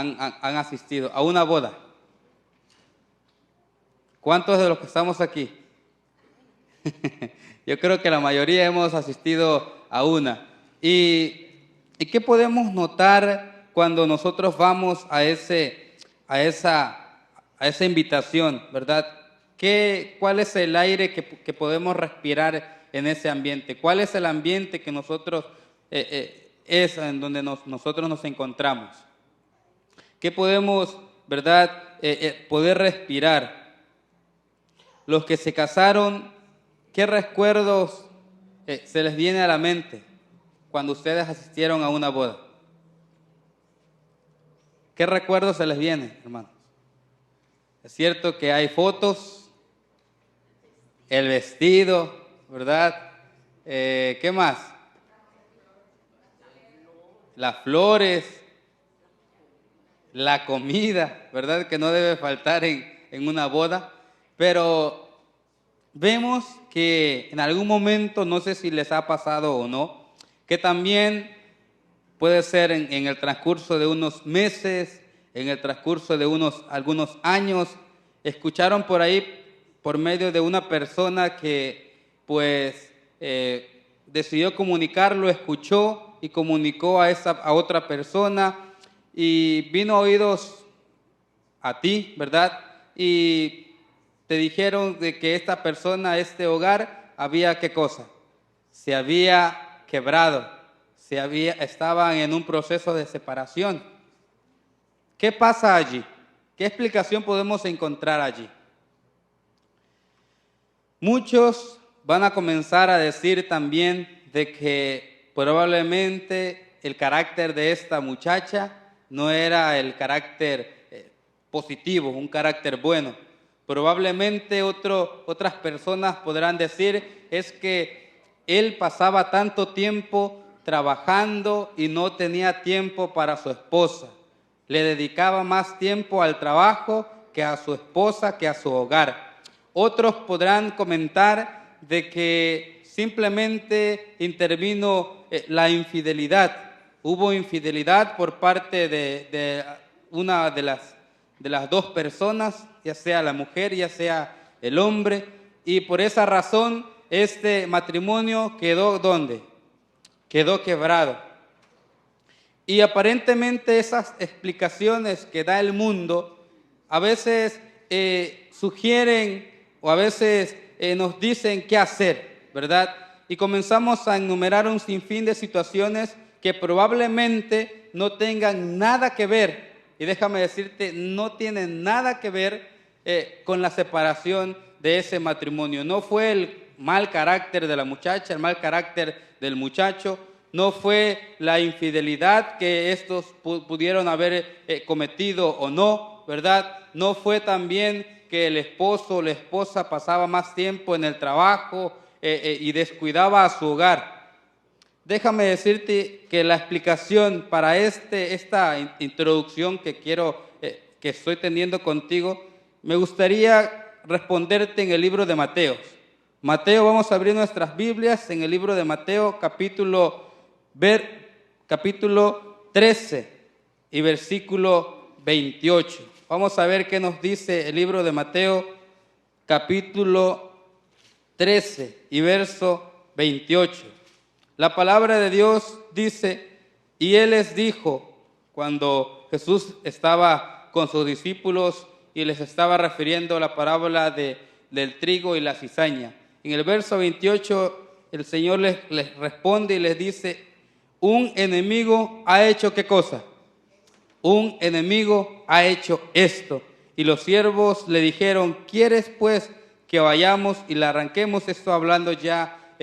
han asistido a una boda? ¿Cuántos de los que estamos aquí? Yo creo que la mayoría hemos asistido a una. ¿Y qué podemos notar cuando nosotros vamos a esa invitación, verdad? ¿Cuál es el aire que podemos respirar en ese ambiente? ¿Cuál es el ambiente que nosotros es en donde nosotros nos encontramos? ¿Qué podemos, verdad, poder respirar? Los que se casaron, ¿qué recuerdos se les viene a la mente cuando ustedes asistieron a una boda? ¿Qué recuerdos se les viene, hermanos? Es cierto que hay fotos, el vestido, ¿verdad? ¿Qué más? Las flores, la comida, ¿verdad? Que no debe faltar en una boda. Pero vemos que en algún momento, no sé si les ha pasado o no, que también puede ser en el transcurso de unos meses, en el transcurso de algunos años, escucharon por ahí, por medio de una persona que pues decidió comunicarlo, escuchó y comunicó a otra persona y vino a oídos a ti, ¿verdad? Y te dijeron de que esta persona, este hogar, había ¿qué cosa? Se había quebrado, estaban en un proceso de separación. ¿Qué pasa allí? ¿Qué explicación podemos encontrar allí? Muchos van a comenzar a decir también de que probablemente el carácter de esta muchacha no era el carácter positivo, un carácter bueno. Probablemente otras personas podrán decir es que él pasaba tanto tiempo trabajando y no tenía tiempo para su esposa. Le dedicaba más tiempo al trabajo que a su esposa, que a su hogar. Otros podrán comentar de que simplemente intervino la infidelidad. Hubo infidelidad por parte de una de las dos personas, ya sea la mujer, ya sea el hombre, y por esa razón este matrimonio quedó ¿dónde? Quedó quebrado. Y aparentemente esas explicaciones que da el mundo a veces sugieren o a veces nos dicen qué hacer, ¿verdad? Y comenzamos a enumerar un sinfín de situaciones que probablemente no tengan nada que ver, y déjame decirte, no tienen nada que ver con la separación de ese matrimonio. No fue el mal carácter de la muchacha, el mal carácter del muchacho, no fue la infidelidad que estos pudieron haber cometido o no, ¿verdad? No fue también que el esposo o la esposa pasaba más tiempo en el trabajo y descuidaba a su hogar. Déjame decirte que la explicación para esta introducción que estoy teniendo contigo, me gustaría responderte en el libro de Mateo. Mateo, vamos a abrir nuestras Biblias en el libro de Mateo, capítulo 13 y versículo 28. Vamos a ver qué nos dice el libro de Mateo, capítulo 13 y verso 28. La palabra de Dios dice, y Él les dijo, cuando Jesús estaba con sus discípulos y les estaba refiriendo la parábola del trigo y la cizaña. En el verso 28, el Señor les responde y les dice, un enemigo ha hecho ¿qué cosa? Un enemigo ha hecho esto. Y los siervos le dijeron, ¿quieres pues que vayamos y le arranquemos? Esto hablando ya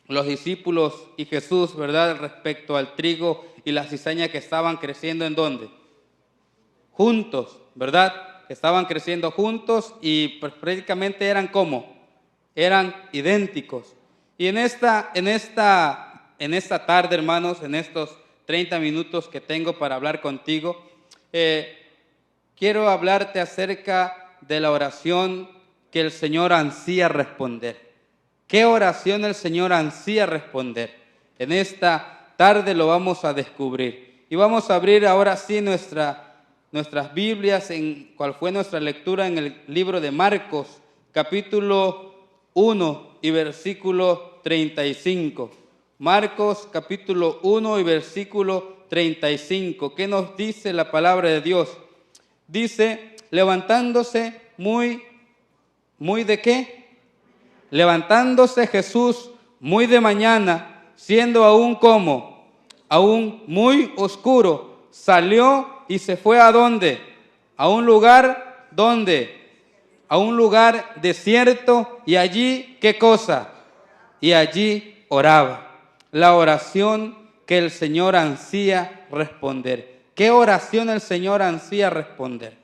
los discípulos y Jesús, ¿verdad? Respecto al trigo y la cizaña que estaban creciendo ¿en dónde? Juntos, ¿verdad? Que estaban creciendo juntos y pues prácticamente eran ¿cómo? Eran idénticos. Y en esta tarde, hermanos, en estos 30 minutos que tengo para hablar contigo, quiero hablarte acerca de la oración que el Señor ansía responder. ¿Qué oración el Señor ansía responder? En esta tarde lo vamos a descubrir. Y vamos a abrir ahora sí nuestras Biblias en cuál fue nuestra lectura en el libro de Marcos, capítulo 1 y versículo 35. Marcos, capítulo 1 y versículo 35. ¿Qué nos dice la palabra de Dios? Dice, levantándose muy ¿de qué? Levantándose Jesús muy de mañana, siendo aún como, aún muy oscuro, salió y se fue ¿a dónde? A un lugar, ¿dónde? A un lugar desierto, y allí, ¿qué cosa? Y allí oraba. La oración que el Señor ansía responder. ¿Qué oración el Señor ansía responder?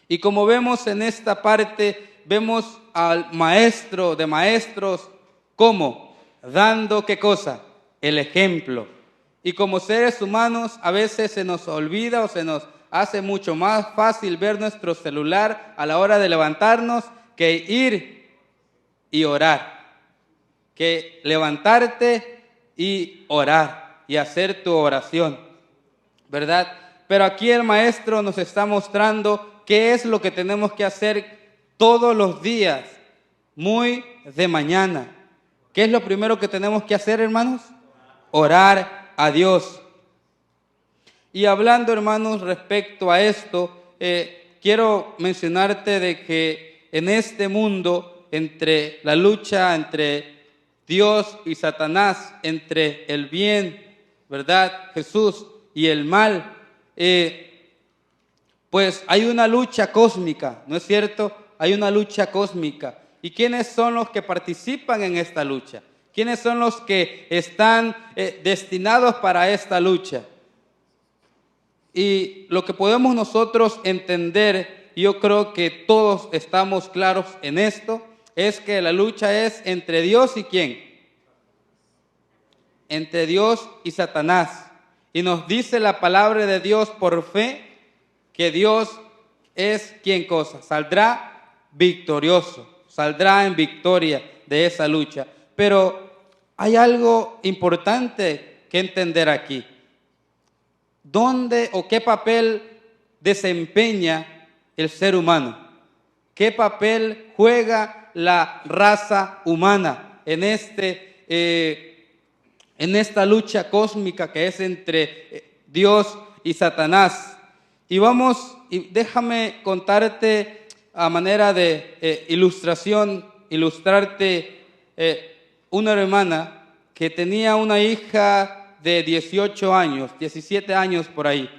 Y como vemos en esta parte, vemos al maestro de maestros, ¿cómo? Dando ¿qué cosa? El ejemplo. Y como seres humanos a veces se nos olvida o se nos hace mucho más fácil ver nuestro celular a la hora de levantarnos que ir y orar. Que levantarte y orar y hacer tu oración, ¿verdad? Pero aquí el maestro nos está mostrando qué es lo que tenemos que hacer todos los días, muy de mañana. ¿Qué es lo primero que tenemos que hacer, hermanos? Orar a Dios. Y hablando, hermanos, respecto a esto, quiero mencionarte de que en este mundo, entre la lucha entre Dios y Satanás, entre el bien, ¿verdad?, Jesús, y el mal, pues hay una lucha cósmica, ¿no es cierto? Hay una lucha cósmica. ¿Y quiénes son los que participan en esta lucha? ¿Quiénes son los que están destinados para esta lucha? Y lo que podemos nosotros entender, yo creo que todos estamos claros en esto, es que la lucha es entre Dios y ¿quién? Entre Dios y Satanás. Y nos dice la palabra de Dios por fe que Dios es ¿quién cosa? Saldrá victorioso, saldrá en victoria de esa lucha. Pero hay algo importante que entender aquí. ¿Dónde o qué papel desempeña el ser humano? ¿Qué papel juega la raza humana en esta lucha cósmica que es entre Dios y Satanás? Y déjame contarte a manera de ilustrarte una hermana que tenía una hija de 18 años, 17 años por ahí.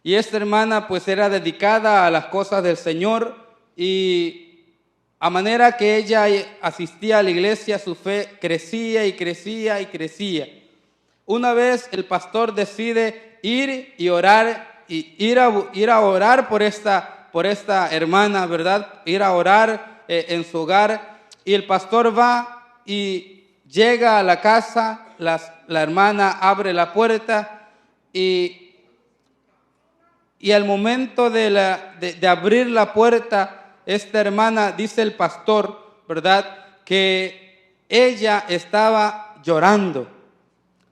Y esta hermana pues era dedicada a las cosas del Señor, y a manera que ella asistía a la iglesia, su fe crecía y crecía y crecía. Una vez el pastor decide ir y orar, y ir a orar por esta hermana, ¿verdad? Ir a orar en su hogar, y el pastor va y llega a la casa. La hermana abre la puerta y al momento de abrir la puerta, esta hermana, dice el pastor, ¿verdad?, que ella estaba llorando.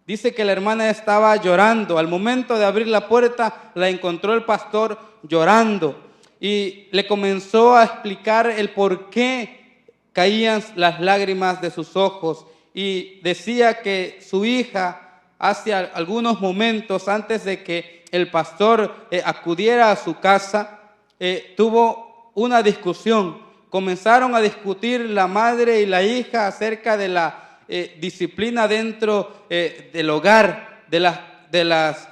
Dice que la hermana estaba llorando. Al momento de abrir la puerta, la encontró el pastor llorando y le comenzó a explicar el por qué caían las lágrimas de sus ojos. Y decía que su hija, hace algunos momentos antes de que el pastor acudiera a su casa, tuvo una discusión. Comenzaron a discutir la madre y la hija acerca de la disciplina dentro del hogar, de las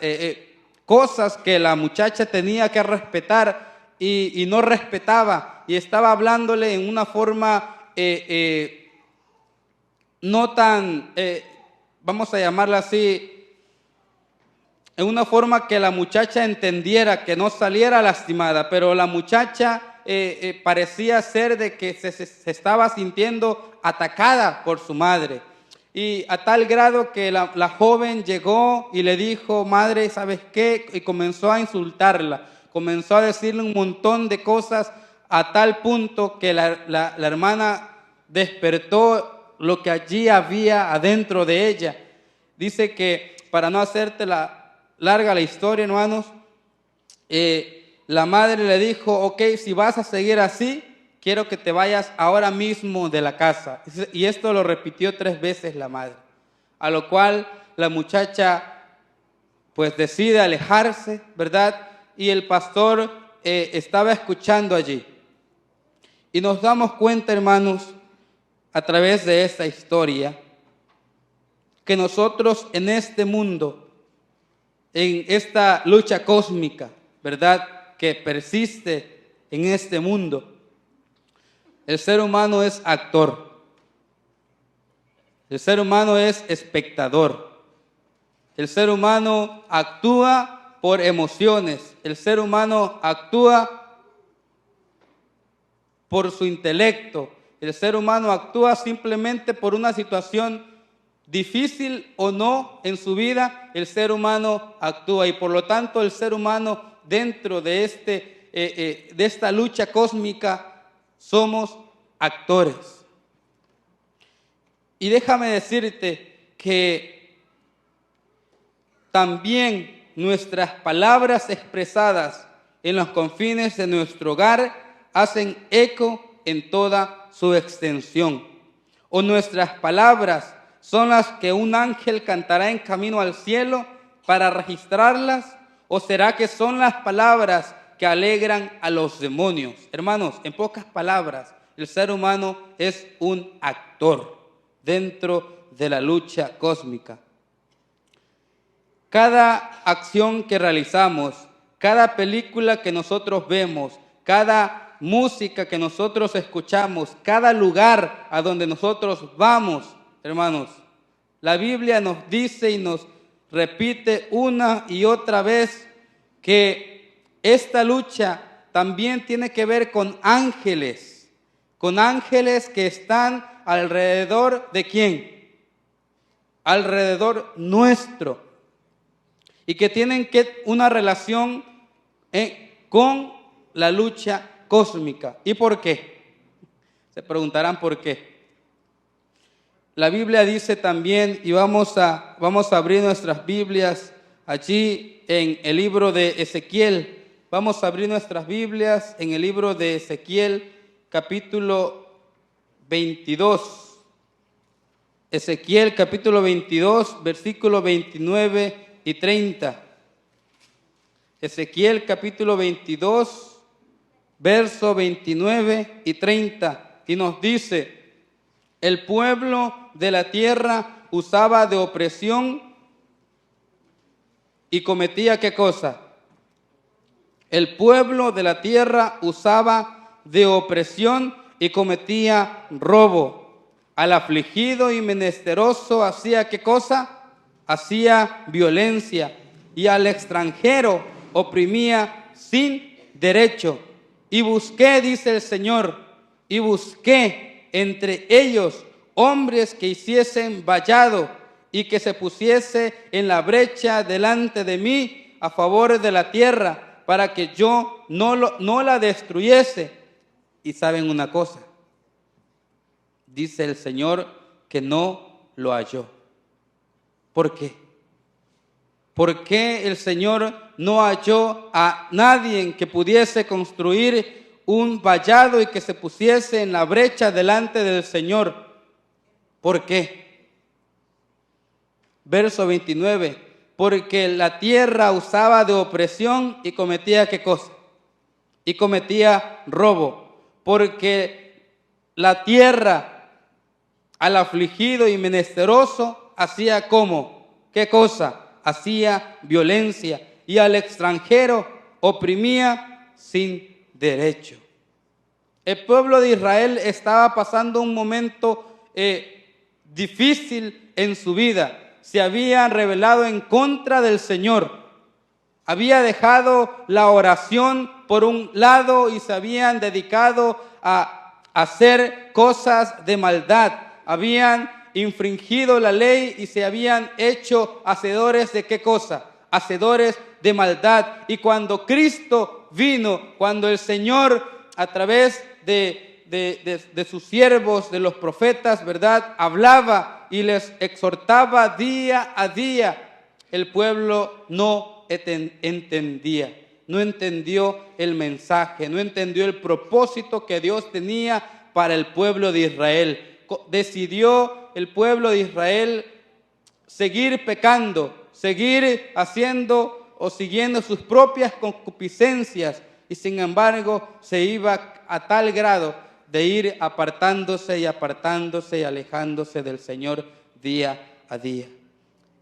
cosas que la muchacha tenía que respetar y no respetaba. Y estaba hablándole en una forma no tan, vamos a llamarla así, en una forma que la muchacha entendiera, que no saliera lastimada, pero la muchacha parecía ser de que se estaba sintiendo atacada por su madre. Y a tal grado que la joven llegó y le dijo: madre, ¿sabes qué? Y comenzó a insultarla, comenzó a decirle un montón de cosas, a tal punto que la hermana despertó lo que allí había adentro de ella. Dice que, para no hacértela larga la historia, hermanos, la madre le dijo, ok, si vas a seguir así, quiero que te vayas ahora mismo de la casa. Y esto lo repitió 3 veces la madre, a lo cual la muchacha pues decide alejarse, ¿verdad? Y el pastor estaba escuchando allí. Y nos damos cuenta, hermanos, a través de esta historia, que nosotros en este mundo, en esta lucha cósmica, ¿verdad?, que persiste en este mundo, el ser humano es actor, el ser humano es espectador, el ser humano actúa por emociones, el ser humano actúa por su intelecto, el ser humano actúa simplemente por una situación difícil o no en su vida, el ser humano actúa, y por lo tanto el ser humano dentro de esta lucha cósmica somos actores. Y déjame decirte que también nuestras palabras expresadas en los confines de nuestro hogar hacen eco en toda su extensión. O nuestras palabras son las que un ángel cantará en camino al cielo para registrarlas, o será que son las palabras que alegran a los demonios. Hermanos, en pocas palabras, el ser humano es un actor dentro de la lucha cósmica. Cada acción que realizamos, cada película que nosotros vemos, cada música que nosotros escuchamos, cada lugar a donde nosotros vamos, hermanos, la Biblia nos dice y nos repite una y otra vez que esta lucha también tiene que ver con ángeles que están alrededor de ¿quién? Alrededor nuestro, y que tienen una relación con la lucha cósmica. ¿Y por qué? Se preguntarán por qué. La Biblia dice también, y vamos a abrir nuestras Biblias allí en el libro de Ezequiel. Vamos a abrir nuestras Biblias en el libro de Ezequiel, capítulo 22. Ezequiel, capítulo 22, versículos 29 y 30. Ezequiel, capítulo 22, verso 29 y 30. Y nos dice: el pueblo de la tierra usaba de opresión y cometía ¿qué cosa? El pueblo de la tierra usaba de opresión y cometía robo. Al afligido y menesteroso hacía ¿qué cosa? Hacía violencia. Y al extranjero oprimía sin derecho. Y busqué, dice el Señor, y busqué entre ellos hombres que hiciesen vallado y que se pusiese en la brecha delante de mí a favor de la tierra, para que yo no la destruyese. Y saben una cosa, dice el Señor que no lo halló. ¿Por qué? ¿Por qué el Señor no halló a nadie que pudiese construir un vallado y que se pusiese en la brecha delante del Señor? ¿Por qué? Verso 29. Porque la tierra usaba de opresión y cometía ¿qué cosa? Y cometía robo. Porque la tierra al afligido y menesteroso hacía ¿cómo? ¿Qué cosa? Hacía violencia. Y al extranjero oprimía sin derecho. El pueblo de Israel estaba pasando un momento difícil en su vida. Se habían rebelado en contra del Señor. Había dejado la oración por un lado y se habían dedicado a hacer cosas de maldad. Habían infringido la ley y se habían hecho hacedores de ¿qué cosa? Hacedores de maldad. Y cuando Cristo vino, cuando el Señor a través de sus siervos, de los profetas, ¿verdad?, hablaba y les exhortaba día a día, el pueblo no entendía, no entendió el mensaje, no entendió el propósito que Dios tenía para el pueblo de Israel. Decidió el pueblo de Israel seguir pecando, seguir haciendo o siguiendo sus propias concupiscencias, y sin embargo se iba a tal grado de ir apartándose y alejándose del Señor día a día.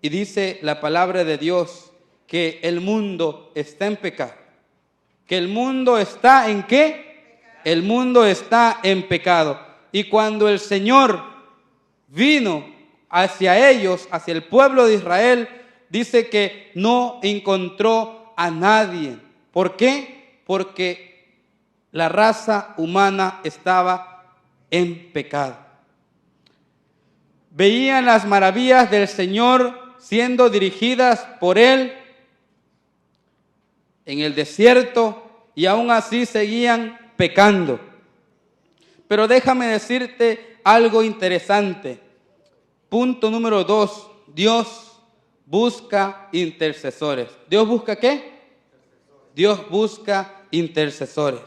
Y dice la palabra de Dios que el mundo está en pecado. ¿Que el mundo está en qué? El mundo está en pecado. Y cuando el Señor vino hacia ellos, hacia el pueblo de Israel, dice que no encontró a nadie. ¿Por qué? Porque la raza humana estaba en pecado. Veían las maravillas del Señor siendo dirigidas por Él en el desierto y aún así seguían pecando. Pero déjame decirte algo interesante. Punto número 2. Dios busca intercesores. ¿Dios busca qué? Dios busca intercesores.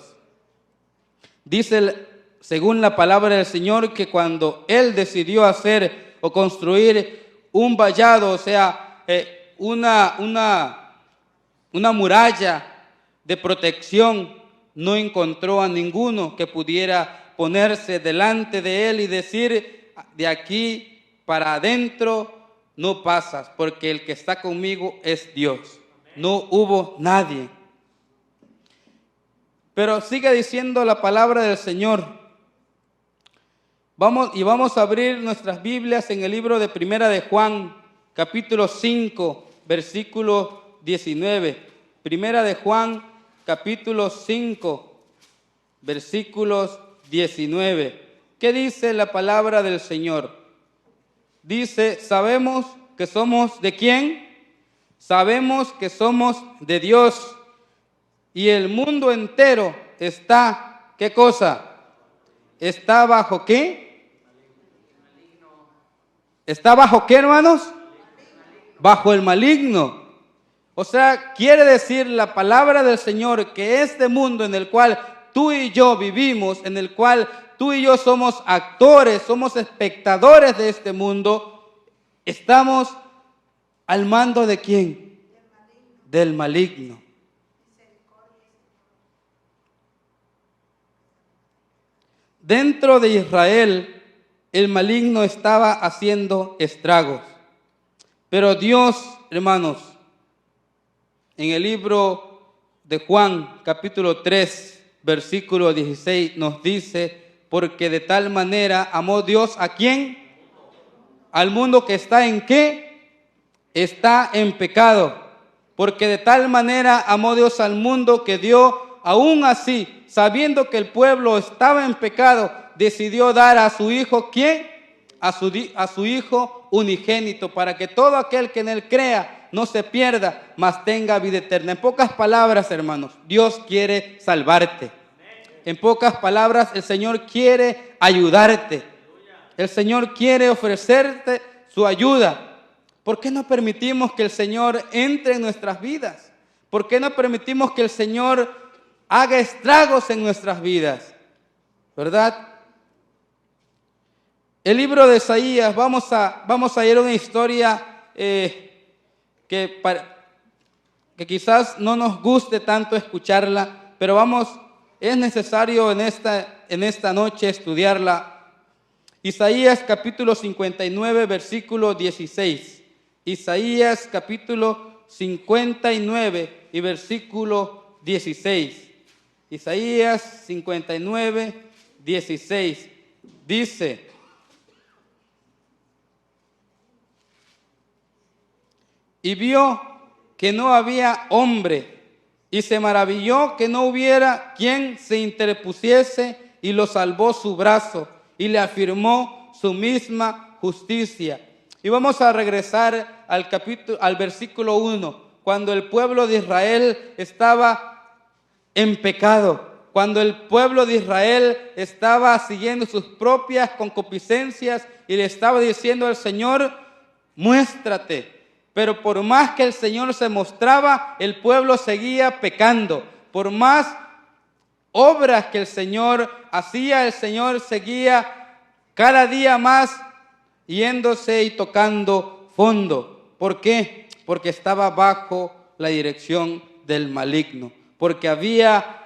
Dice, según la palabra del Señor, que cuando Él decidió hacer o construir un vallado, o sea, una muralla de protección, no encontró a ninguno que pudiera ponerse delante de Él y decir: de aquí para adentro no pasas, porque el que está conmigo es Dios. No hubo nadie. Pero sigue diciendo la palabra del Señor. Vamos a abrir nuestras Biblias en el libro de Primera de Juan, capítulo 5, versículo 19. Primera de Juan, capítulo 5, versículos 19. ¿Qué dice la palabra del Señor? Dice: sabemos que somos ¿de quién? Sabemos que somos de Dios. Y el mundo entero está, ¿qué cosa? ¿Está bajo qué? ¿Está bajo qué, hermanos? Bajo el maligno. O sea, quiere decir la palabra del Señor que este mundo en el cual tú y yo vivimos, en el cual tú y yo somos actores, somos espectadores de este mundo, estamos al mando ¿de quién? Del maligno. Dentro de Israel, el maligno estaba haciendo estragos. Pero Dios, hermanos, en el libro de Juan, capítulo 3, versículo 16, nos dice: porque de tal manera amó Dios ¿a quién? Al mundo que está ¿en qué? Está en pecado. Porque de tal manera amó Dios al mundo que dio, aún así, sabiendo que el pueblo estaba en pecado, decidió dar a su Hijo, ¿quién? A su Hijo unigénito, para que todo aquel que en Él crea no se pierda, mas tenga vida eterna. En pocas palabras, hermanos, Dios quiere salvarte. En pocas palabras, el Señor quiere ayudarte. El Señor quiere ofrecerte su ayuda. ¿Por qué no permitimos que el Señor entre en nuestras vidas? ¿Por qué no permitimos que el Señor haga estragos en nuestras vidas? ¿Verdad? El libro de Isaías, vamos a ir a una historia que quizás no nos guste tanto escucharla, pero es necesario en esta noche estudiarla. Isaías capítulo 59, versículo 16. Isaías capítulo 59 y versículo 16. Isaías 59, 16. Dice: y vio que no había hombre, y se maravilló que no hubiera quien se interpusiese, y lo salvó su brazo, y le afirmó su misma justicia. Y vamos a regresar al versículo 1, cuando el pueblo de Israel estaba en pecado, cuando el pueblo de Israel estaba siguiendo sus propias concupiscencias y le estaba diciendo al Señor: muéstrate. Pero por más que el Señor se mostraba, el pueblo seguía pecando. Por más obras que el Señor hacía, el Señor seguía cada día más yéndose y tocando fondo. ¿Por qué? Porque estaba bajo la dirección del maligno. Porque había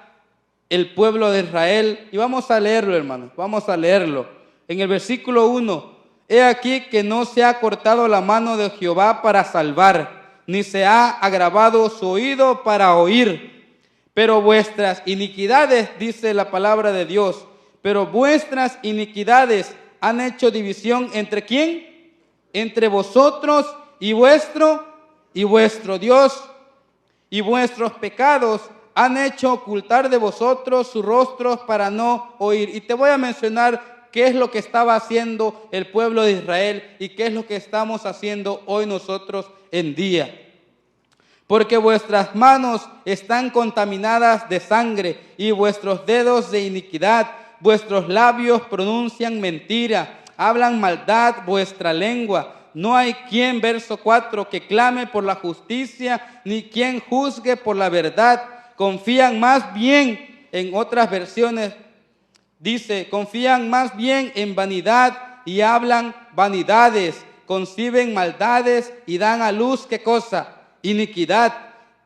el pueblo de Israel, y vamos a leerlo, hermanos, vamos a leerlo. En el versículo 1, he aquí que no se ha cortado la mano de Jehová para salvar, ni se ha agravado su oído para oír. Pero vuestras iniquidades, dice la palabra de Dios, pero vuestras iniquidades han hecho división ¿entre quién? Entre vosotros y vuestro Dios, y vuestros pecados han hecho ocultar de vosotros sus rostros para no oír. Y te voy a mencionar qué es lo que estaba haciendo el pueblo de Israel y qué es lo que estamos haciendo hoy nosotros en día. Porque vuestras manos están contaminadas de sangre y vuestros dedos de iniquidad, vuestros labios pronuncian mentira, hablan maldad vuestra lengua. No hay quien, verso 4, que clame por la justicia, ni quien juzgue por la verdad. Confían más bien, en otras versiones dice, confían más bien en vanidad y hablan vanidades, conciben maldades y dan a luz, ¿qué cosa? Iniquidad.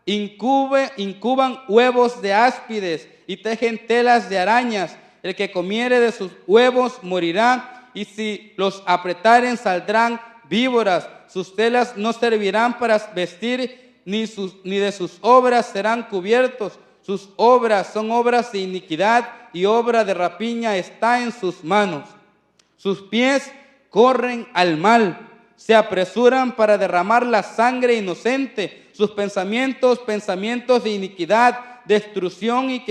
Incuban huevos de áspides y tejen telas de arañas. El que comiere de sus huevos morirá, y si los apretaren saldrán víboras. Sus telas no servirán para vestir, ni de sus obras serán cubiertos. Sus obras son obras de iniquidad, y obra de rapiña está en sus manos. Sus pies corren al mal, se apresuran para derramar la sangre inocente. Sus pensamientos de iniquidad, destrucción y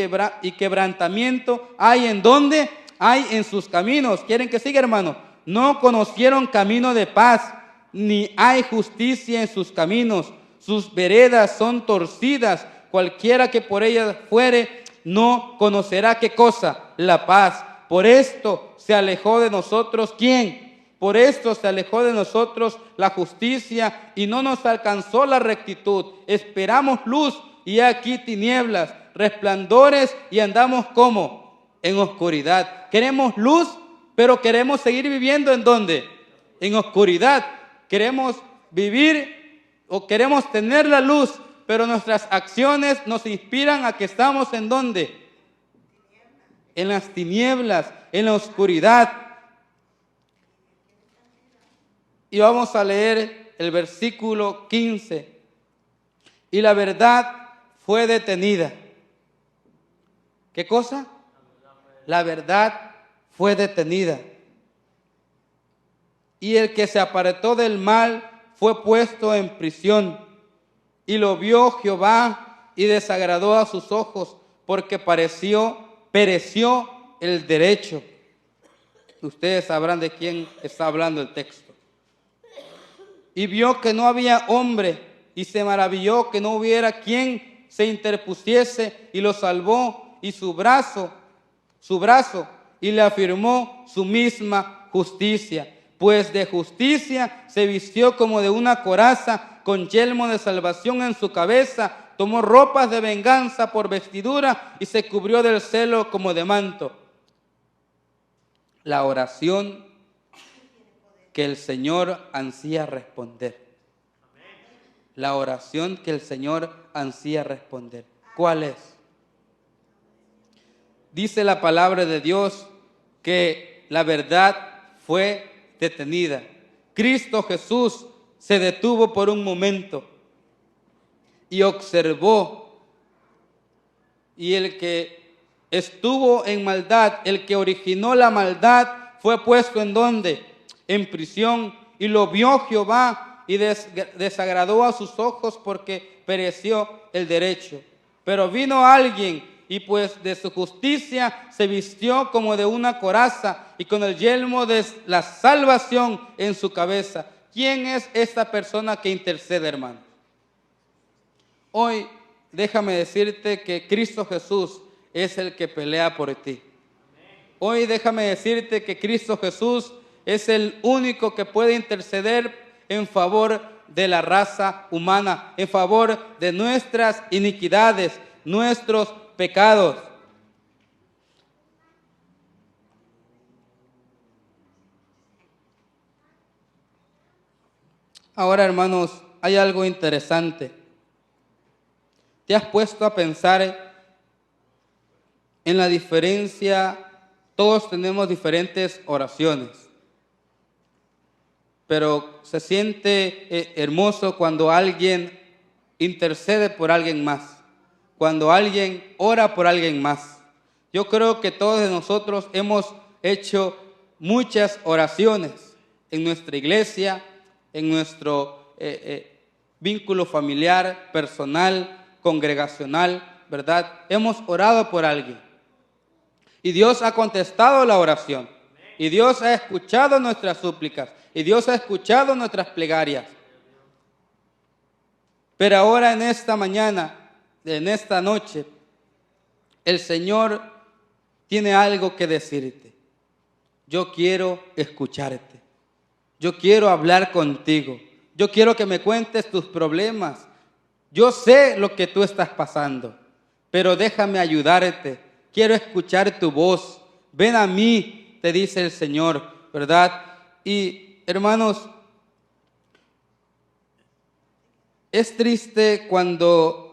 quebrantamiento hay en donde hay en sus caminos. ¿Quieren que siga, hermano? No conocieron camino de paz, ni hay justicia en sus caminos. Sus veredas son torcidas, cualquiera que por ellas fuere no conocerá ¿qué cosa? La paz. Por esto se alejó de nosotros ¿quién? Por esto se alejó de nosotros la justicia y no nos alcanzó la rectitud. Esperamos luz y aquí tinieblas, resplandores y andamos ¿cómo? En oscuridad. Queremos luz, pero queremos seguir viviendo ¿en dónde? En oscuridad. Queremos vivir o queremos tener la luz, pero nuestras acciones nos inspiran a que estamos ¿en dónde? En las tinieblas, en la oscuridad. Y vamos a leer el versículo 15. Y la verdad fue detenida. ¿Qué cosa? La verdad fue detenida. Y el que se apartó del mal fue puesto en prisión. Y lo vio Jehová y desagradó a sus ojos, porque pereció el derecho. Ustedes sabrán de quién está hablando el texto. Y vio que no había hombre, y se maravilló que no hubiera quien se interpusiese, y lo salvó, y su brazo, y le afirmó su misma justicia. Pues de justicia se vistió como de una coraza, con yelmo de salvación en su cabeza, tomó ropas de venganza por vestidura, y se cubrió del celo como de manto. La oración que el Señor ansía responder. La oración que el Señor ansía responder. ¿Cuál es? Dice la palabra de Dios que la verdad fue detenida. Cristo Jesús se detuvo por un momento y observó. Y el que estuvo en maldad, el que originó la maldad, fue puesto ¿en dónde? En prisión. Y lo vio Jehová y desagradó a sus ojos, porque pereció el derecho. Pero vino alguien y pues de su justicia se vistió como de una coraza, y con el yelmo de la salvación en su cabeza. ¿Quién es esta persona que intercede, hermano? Hoy déjame decirte que Cristo Jesús es el que pelea por ti. Hoy déjame decirte que Cristo Jesús es el único que puede interceder en favor de la raza humana, en favor de nuestras iniquidades, nuestros pecados. Ahora, hermanos, hay algo interesante. ¿Te has puesto a pensar en la diferencia? Todos tenemos diferentes oraciones, pero se siente hermoso cuando alguien intercede por alguien más, cuando alguien ora por alguien más. Yo creo que todos de nosotros hemos hecho muchas oraciones en nuestra iglesia, en nuestro vínculo familiar, personal, congregacional, ¿verdad? Hemos orado por alguien. Y Dios ha contestado la oración. Y Dios ha escuchado nuestras súplicas. Y Dios ha escuchado nuestras plegarias. Pero ahora en esta mañana, en esta noche, el Señor tiene algo que decirte. Yo quiero escucharte. Yo quiero hablar contigo. Yo quiero que me cuentes tus problemas. Yo sé lo que tú estás pasando, pero déjame ayudarte. Quiero escuchar tu voz. Ven a mí, te dice el Señor, ¿verdad? Y hermanos, es triste cuando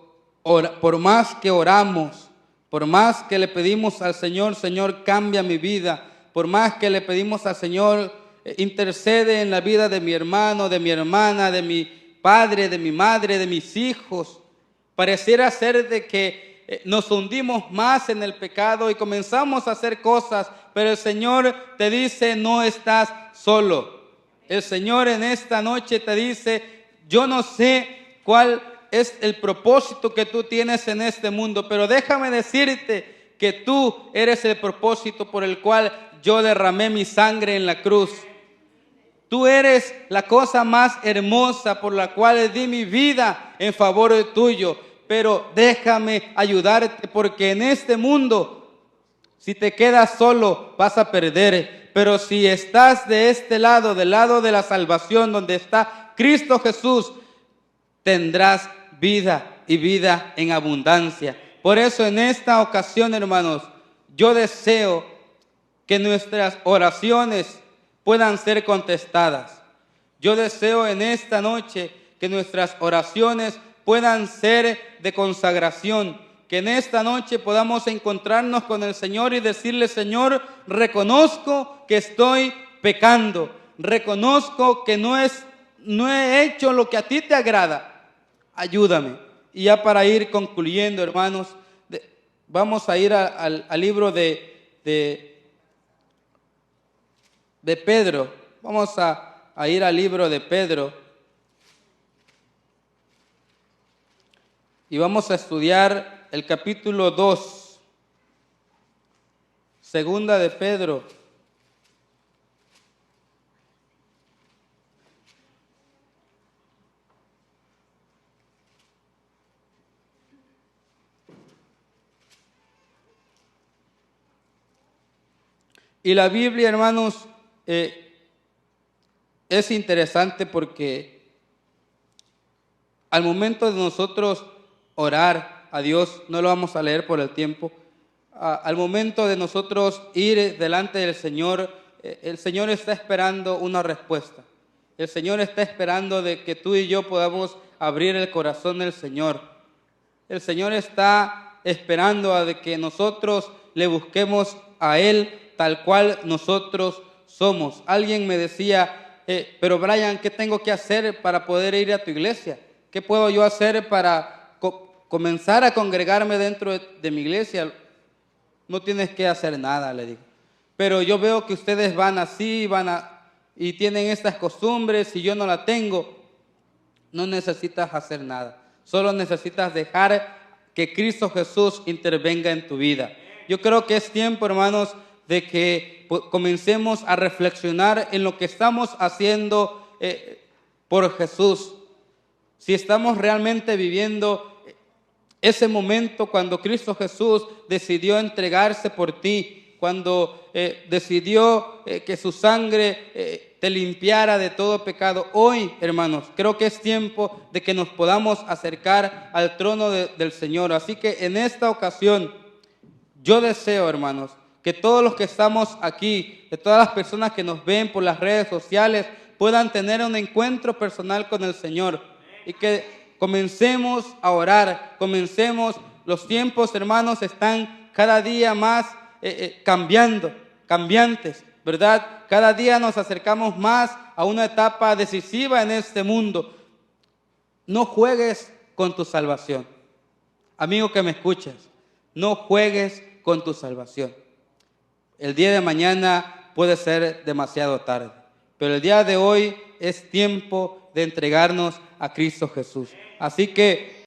por más que oramos, por más que le pedimos al Señor, Señor, cambia mi vida, por más que le pedimos al Señor, intercede en la vida de mi hermano, de mi hermana, de mi padre, de mi madre, de mis hijos, pareciera ser de que nos hundimos más en el pecado y comenzamos a hacer cosas, pero el Señor te dice, no estás solo. El Señor en esta noche te dice, yo no sé cuál es el propósito que tú tienes en este mundo, pero déjame decirte que tú eres el propósito por el cual yo derramé mi sangre en la cruz. Tú eres la cosa más hermosa por la cual di mi vida en favor de tuyo. Pero déjame ayudarte porque en este mundo, si te quedas solo, vas a perder. Pero si estás de este lado, del lado de la salvación, donde está Cristo Jesús, tendrás vida y vida en abundancia. Por eso en esta ocasión, hermanos, yo deseo que nuestras oraciones puedan ser contestadas. Yo deseo en esta noche que nuestras oraciones puedan ser de consagración, que en esta noche podamos encontrarnos con el Señor y decirle, Señor, reconozco que estoy pecando, reconozco que no he hecho lo que a ti te agrada, ayúdame. Y ya para ir concluyendo, hermanos, vamos a ir al libro de Pedro, vamos a ir al libro de Pedro. Y vamos a estudiar el capítulo 2, segunda de Pedro. Y la Biblia, hermanos, es interesante porque al momento de nosotros orar a Dios, no lo vamos a leer por el tiempo, al momento de nosotros ir delante del Señor, el Señor está esperando una respuesta. El Señor está esperando de que tú y yo podamos abrir el corazón del Señor. El Señor está esperando a de que nosotros le busquemos a Él tal cual nosotros somos. Alguien me decía, pero Brian, ¿qué tengo que hacer para poder ir a tu iglesia? ¿Qué puedo yo hacer para comenzar a congregarme dentro de mi iglesia? No tienes que hacer nada, le digo. Pero yo veo que ustedes van así, y tienen estas costumbres y yo no la tengo. No necesitas hacer nada. Solo necesitas dejar que Cristo Jesús intervenga en tu vida. Yo creo que es tiempo, hermanos, de que comencemos a reflexionar en lo que estamos haciendo por Jesús. Si estamos realmente viviendo ese momento cuando Cristo Jesús decidió entregarse por ti, cuando decidió que su sangre te limpiara de todo pecado. Hoy, hermanos, creo que es tiempo de que nos podamos acercar al trono del Señor. Así que en esta ocasión, yo deseo, hermanos, que todos los que estamos aquí, de todas las personas que nos ven por las redes sociales, puedan tener un encuentro personal con el Señor y que comencemos a orar, los tiempos, hermanos, están cada día más cambiantes, ¿verdad? Cada día nos acercamos más a una etapa decisiva en este mundo. No juegues con tu salvación. Amigo que me escuchas, no juegues con tu salvación. El día de mañana puede ser demasiado tarde, pero el día de hoy es tiempo de entregarnos a Cristo Jesús. Así que